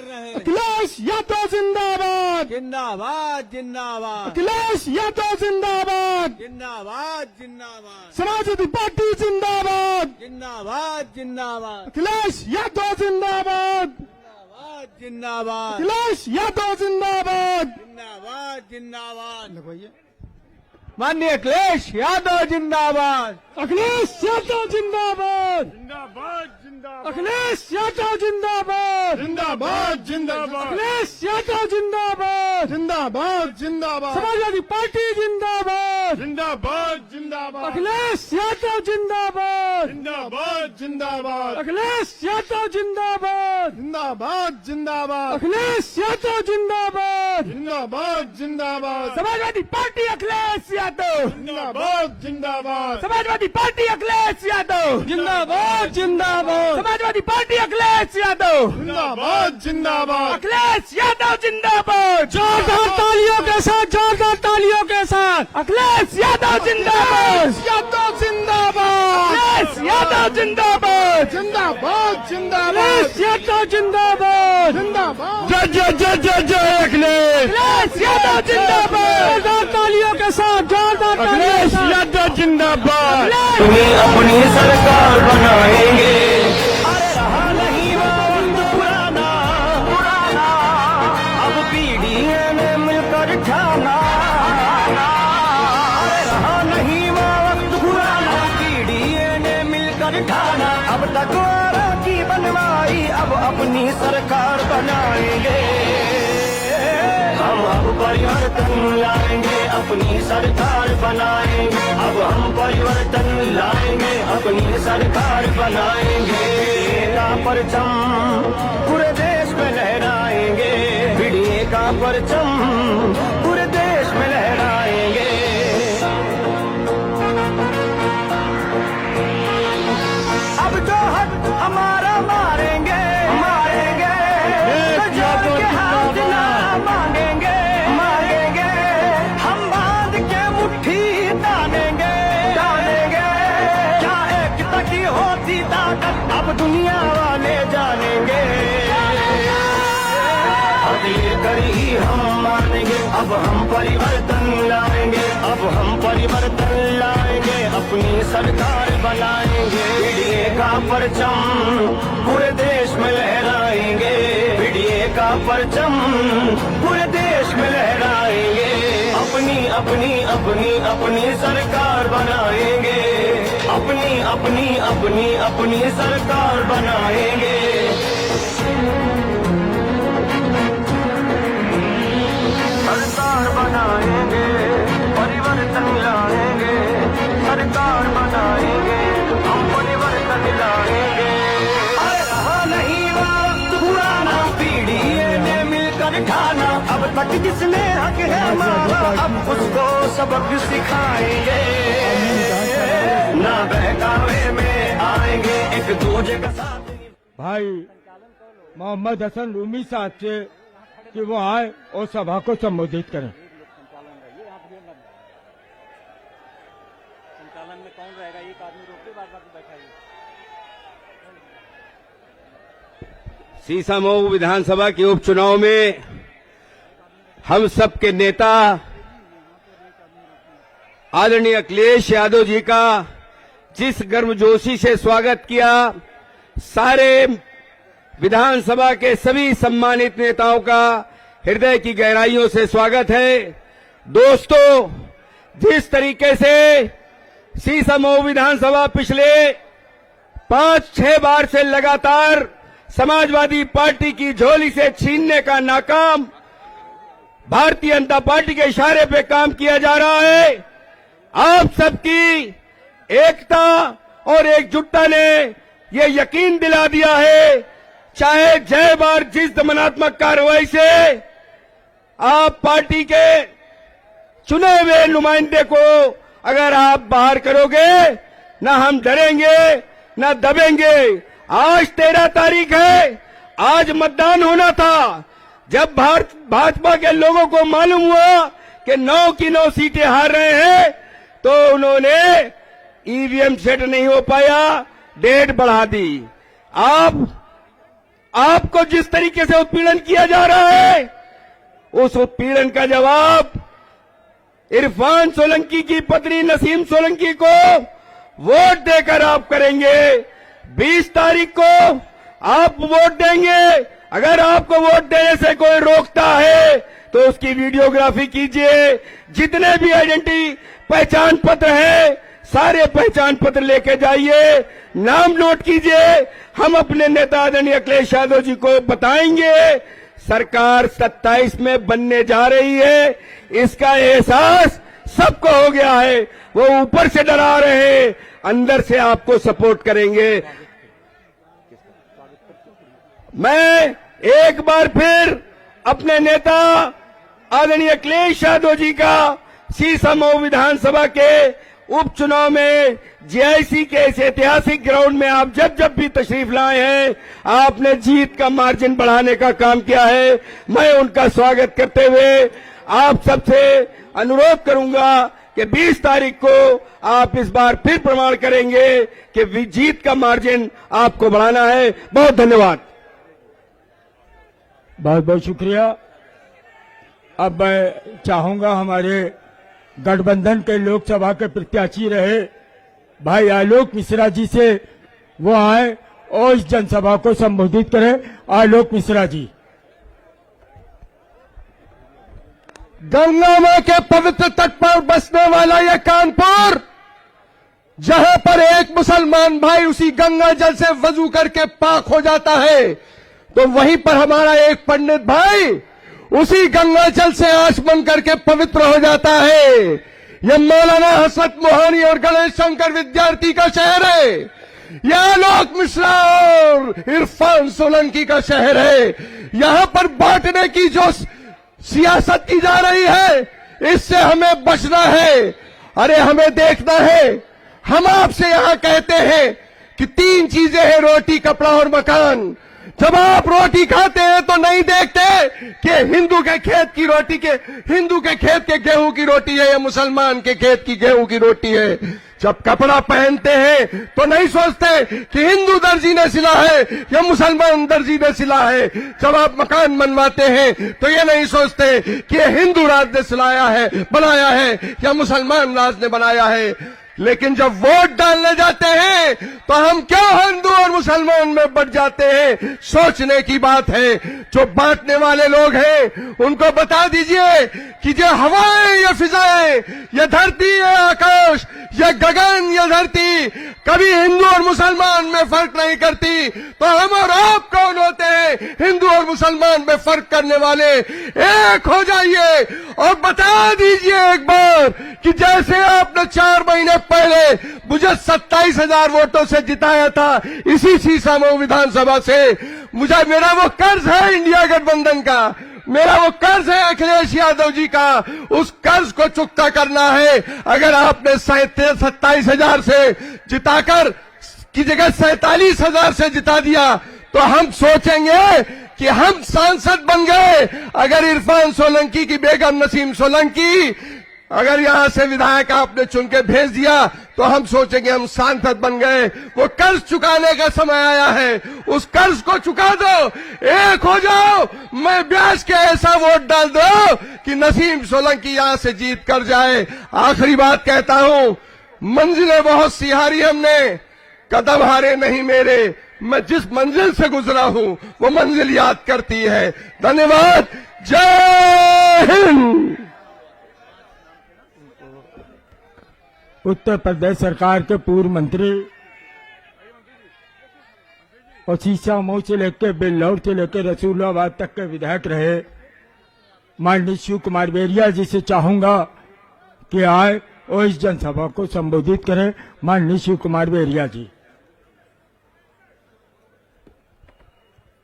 कर रहे। अखिलेश यादव जिंदाबाद, जिंदाबाद जिंदाबाद, अखिलेश यादव जिंदाबाद, जिंदाबाद जिंदाबाद, समाजवादी पार्टी जिंदाबाद, जिंदाबाद जिंदाबाद, अखिलेश यादव जिंदाबाद, जिंदाबाद जिंदाबाद, अखिलेश यादव जिंदाबाद। जिंदाबाद जिंदाबाद। लगवाइए। माननीय अखिलेश यादव जिंदाबाद। अखिलेश यादव जिंदाबाद, जिंदाबाद जिंदाबाद, अखिलेश यादव जिंदाबाद, जिंदाबाद जिंदाबाद, अखिलेश यादव जिंदाबाद, जिंदाबाद जिंदाबाद, समाजवादी पार्टी जिंदाबाद, जिंदाबाद जिंदाबाद, अखिलेश यादव जिंदाबाद, जिंदाबाद जिंदाबाद, अखिलेश यादव जिंदाबाद, जिंदाबाद जिंदाबाद, अखिलेश यादव जिंदाबाद, जिंदाबाद जिंदाबाद, समाजवादी पार्टी अखिलेश यादव, जिंदाबाद जिंदाबाद, समाजवादी पार्टी अखिलेश यादव, जिंदाबाद जिंदाबाद, समाजवादी पार्टी अखिलेश यादव, जिंदाबाद जिंदाबाद, अखिलेश यादव जिंदाबाद। जोरदार तालियों के साथ, जोरदार तालियों के साथ अखिलेश यादव जिंदाबाद, यादव जिंदाबाद, अखिलेश यादव जिंदाबाद, जिंदाबाद जिंदाबाद, अखिलेश यादव जिंदाबाद, जिंदाबाद, जय जय जय जय जय अखिलेश, अखिलेश यादव जिंदाबाद। जोरदार तालियों के साथ, जोरदार तालियों के साथ यादव जिंदाबाद। तुम्हें अपनी सरकार बनाएंगे। अरे रहा नहीं वो वक्त पुराना, पुराना, अब पीढ़ियों ने मिलकर ठाना। अरे रहा नहीं वो वक्त पुराना, पीढ़ियों ने मिलकर ठाना। अब तक वारों की बनवाई, अब अपनी सरकार बनाएंगे। हम अब परिवर्तन लाएंगे, अपनी सरकार बनाएंगे। अब हम परिवर्तन लाएंगे, अपनी सरकार बनाएंगे। का परचम पूरे देश में लहराएंगे, पीढ़ी का परचम पूरे देश में लहराएंगे। अब जो हक हमारा मारेंगे, मारेंगे, तो जोड़ के हाथ ना मांगेंगे, मांगेंगे। हम बांध के मुट्ठी तानेंगे, तानेंगे। क्या एकता की होती ताकत, अब दुनिया वाले जानेंगे। अब ये कड़ी हम मानेंगे, अब हम परिवर्तन लाएंगे, अब हम परिवर्तन लाएंगे, अपनी सरकार बनाएंगे। पीढ़िए का परचम पूरे देश में लहराएंगे, पीढ़िए का परचम पूरे देश में लहराएंगे। अपनी अपनी अपनी अपनी सरकार बनाएंगे, अपनी अपनी अपनी अपनी सरकार बनाएंगे। सरकार बनाएंगे, परिवर्तन लाएंगे, सरकार बनाएंगे, हम परिवर्तन लाएंगे। अरे रहा नहीं वक्त पुराना, पीढ़ियों ने मिलकर ठाना। अब तक जिसने हक है माना, अब उसको सबक सिखाएंगे। ना बहकावे में आएंगे, एक दूजे का साथ। भाई मोहम्मद हसन रूमी साहब से कि वो आए और सभा को संबोधित करें। संचालन में कौन रहेगा? एक आदमी रोक के बार-बार बैठा है। सीसामऊ विधानसभा के उपचुनाव में हम सब के नेता आदरणीय अखिलेश यादव जी का जिस गर्मजोशी से स्वागत किया, सारे विधानसभा के सभी सम्मानित नेताओं का हृदय की गहराइयों से स्वागत है। दोस्तों, जिस तरीके से सीसामऊ विधानसभा पिछले 5-6 बार से लगातार समाजवादी पार्टी की झोली से छीनने का नाकाम भारतीय जनता पार्टी के इशारे पे काम किया जा रहा है, आप सबकी एकता और एकजुटता ने ये यकीन दिला दिया है, चाहे जय बार जिस दमनात्मक कार्रवाई से आप पार्टी के चुने हुए नुमाइंदे को अगर आप बाहर करोगे, ना हम डरेंगे ना दबेंगे। आज 13 तारीख है, आज मतदान होना था। जब भाजपा के लोगों को मालूम हुआ कि 9 की 9 सीटें हार रहे हैं, तो उन्होंने ईवीएम सेट नहीं हो पाया, डेट बढ़ा दी। आप आपको जिस तरीके से उत्पीड़न किया जा रहा है, उस उत्पीड़न का जवाब इरफान सोलंकी की पत्नी नसीम सोलंकी को वोट देकर आप करेंगे। 20 तारीख को आप वोट देंगे। अगर आपको वोट देने से कोई रोकता है तो उसकी वीडियोग्राफी कीजिए। जितने भी आइडेंटिटी पहचान पत्र है, सारे पहचान पत्र लेके जाइए, नाम नोट कीजिए। हम अपने नेता आदरणीय अखिलेश यादव जी को बताएंगे सरकार 27 में बनने जा रही है। इसका एहसास सबको हो गया है। वो ऊपर से डरा रहे हैं, अंदर से आपको सपोर्ट करेंगे। मैं एक बार फिर अपने नेता आदरणीय अखिलेश यादव जी का सीसमऊ विधानसभा के उपचुनाव में जीआईसी के इस ऐतिहासिक ग्राउंड में आप जब जब भी तशरीफ लाए हैं, आपने जीत का मार्जिन बढ़ाने का काम किया है। मैं उनका स्वागत करते हुए आप सबसे अनुरोध करूंगा कि 20 तारीख को आप इस बार फिर प्रमाण करेंगे कि जीत का मार्जिन आपको बढ़ाना है। बहुत धन्यवाद। बहुत बहुत शुक्रिया। अब मैं चाहूंगा हमारे गठबंधन के लोकसभा के प्रत्याशी रहे भाई आलोक मिश्रा जी से वो आए और इस जनसभा को संबोधित करें। आलोक मिश्रा जी। गंगा मां के पवित्र तट पर बसने वाला यह कानपुर, जहां पर एक मुसलमान भाई उसी गंगा जल से वजू करके पाक हो जाता है, तो वहीं पर हमारा एक पंडित भाई उसी गंगा जल से आचमन करके पवित्र हो जाता है। यह मौलाना हसरत मोहानी और गणेश शंकर विद्यार्थी का शहर है। यह आलोक मिश्रा और इरफान सोलंकी का शहर है। यहां पर बांटने की जो सियासत की जा रही है, इससे हमें बचना है। अरे हमें देखना है। हम आपसे यहां कहते हैं कि 3 चीजें हैं, रोटी, कपड़ा और मकान। जब आप रोटी खाते हैं तो नहीं देखते कि हिंदू के खेत की रोटी के हिंदू के खेत के गेहूं की रोटी है या मुसलमान के खेत की गेहूं की रोटी है। जब कपड़ा पहनते हैं तो नहीं सोचते कि हिंदू दर्जी ने सिला है या मुसलमान दर्जी ने सिला है। जब आप मकान बनवाते हैं तो ये नहीं सोचते कि ये हिंदू राज ने सिलाया है, बनाया है या मुसलमान राज ने बनाया है। लेकिन जब वोट डालने जाते हैं तो हम क्यों हिंदू और मुसलमान में बढ़ जाते हैं, सोचने की बात है। जो बांटने वाले लोग हैं उनको बता दीजिए कि जो हवाएं या फिजाएं, ये धरती या आकाश, ये गगन या धरती कभी हिंदू और मुसलमान में फर्क नहीं करती। तो हम और आप कौन होते हैं हिंदू और मुसलमान में फर्क करने वाले? एक हो जाइए और बता दीजिए एक बार कि जैसे आपने 4 महीने पहले मुझे 27,000 वोटों से जिताया था इसी सीसमऊ विधानसभा से, मुझे मेरा वो कर्ज है इंडिया गठबंधन का, मेरा वो कर्ज है अखिलेश यादव जी का, उस कर्ज को चुकता करना है। अगर आपने 27,000 से जिताकर की जगह 47,000 से जिता दिया तो हम सोचेंगे कि हम सांसद बन गए। अगर इरफान सोलंकी की बेगम नसीम सोलंकी अगर यहां से विधायक आपने चुन के भेज दिया तो हम सोचेंगे हम सांसद बन गए। वो कर्ज चुकाने का समय आया है, उस कर्ज को चुका दो, एक हो जाओ। मैं ब्याज के ऐसा वोट डाल दो कि नसीम सोलंकी यहां से जीत कर जाए। आखिरी बात कहता हूं, मंजिलें बहुत सी हारी हमने, कदम हारे नहीं मेरे। मैं जिस मंजिल से गुजरा हूं वो मंजिल याद करती है। धन्यवाद। जय हिंद। उत्तर प्रदेश सरकार के पूर्व मंत्री और सीसामऊ से लेकर बिल्लौर से लेकर रसूलाबाद तक के विधायक रहे माननीय शिव कुमार बेरिया जी से चाहूंगा कि आए और इस जनसभा को संबोधित करें। माननीय शिव कुमार बेरिया जी।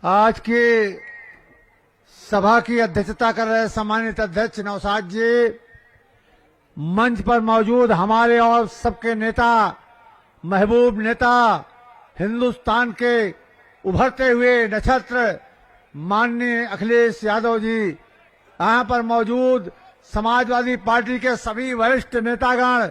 आज की सभा की अध्यक्षता कर रहे सम्मानित अध्यक्ष नौशाद जी, मंच पर मौजूद हमारे और सबके नेता, महबूब नेता, हिंदुस्तान के उभरते हुए नक्षत्र माननीय अखिलेश यादव जी, यहाँ पर मौजूद समाजवादी पार्टी के सभी वरिष्ठ नेतागण,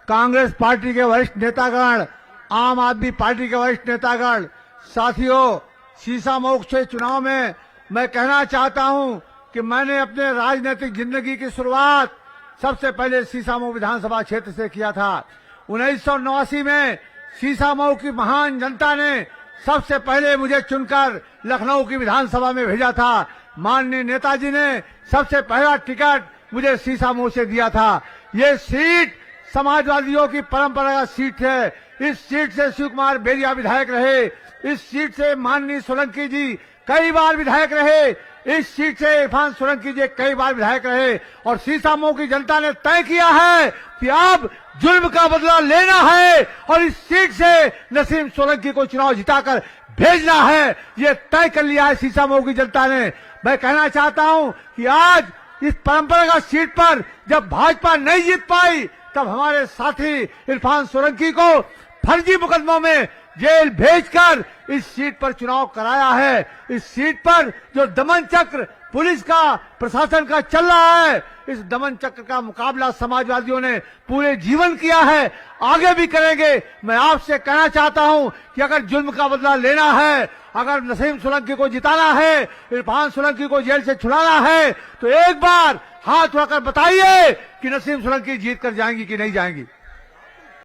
कांग्रेस पार्टी के वरिष्ठ नेतागण, आम आदमी पार्टी के वरिष्ठ नेतागण, साथियों सीसामऊ से चुनाव में मैं कहना चाहता हूं कि मैंने अपने राजनीतिक जिंदगी की शुरुआत सबसे पहले सीसामऊ विधानसभा क्षेत्र से किया था। 1989 में सीसामऊ की महान जनता ने सबसे पहले मुझे चुनकर लखनऊ की विधानसभा में भेजा था। माननीय नेताजी ने सबसे पहला टिकट मुझे सीसामऊ से दिया था। ये सीट समाजवादियों की परंपरागत सीट है। इस सीट से शिव कुमार बेरिया विधायक रहे। इस सीट से माननीय सोलंकी जी कई बार विधायक रहे। इस सीट से इरफान सोलंकी जी कई बार विधायक रहे। और सीसामऊ की जनता ने तय किया है कि अब जुल्म का बदला लेना है और इस सीट से नसीम सोलंकी को चुनाव जिताकर भेजना है। ये तय कर लिया है सीसामऊ की जनता ने। मैं कहना चाहता हूं कि आज इस परंपरागत सीट पर जब भाजपा नहीं जीत पाई तब हमारे साथी इरफान सोलंकी को फर्जी मुकदमों में जेल भेजकर इस सीट पर चुनाव कराया है। इस सीट पर जो दमन चक्र पुलिस का प्रशासन का चल रहा है, इस दमन चक्र का मुकाबला समाजवादियों ने पूरे जीवन किया है, आगे भी करेंगे। मैं आपसे कहना चाहता हूं कि अगर जुल्म का बदला लेना है, अगर नसीम सोलंकी को जिताना है, इरफान सोलंकी को जेल से छुड़ाना है, तो एक बार हाथ उठाकर बताइए कि नसीम सोलंकी जीत कर जाएंगी कि नहीं जाएंगी।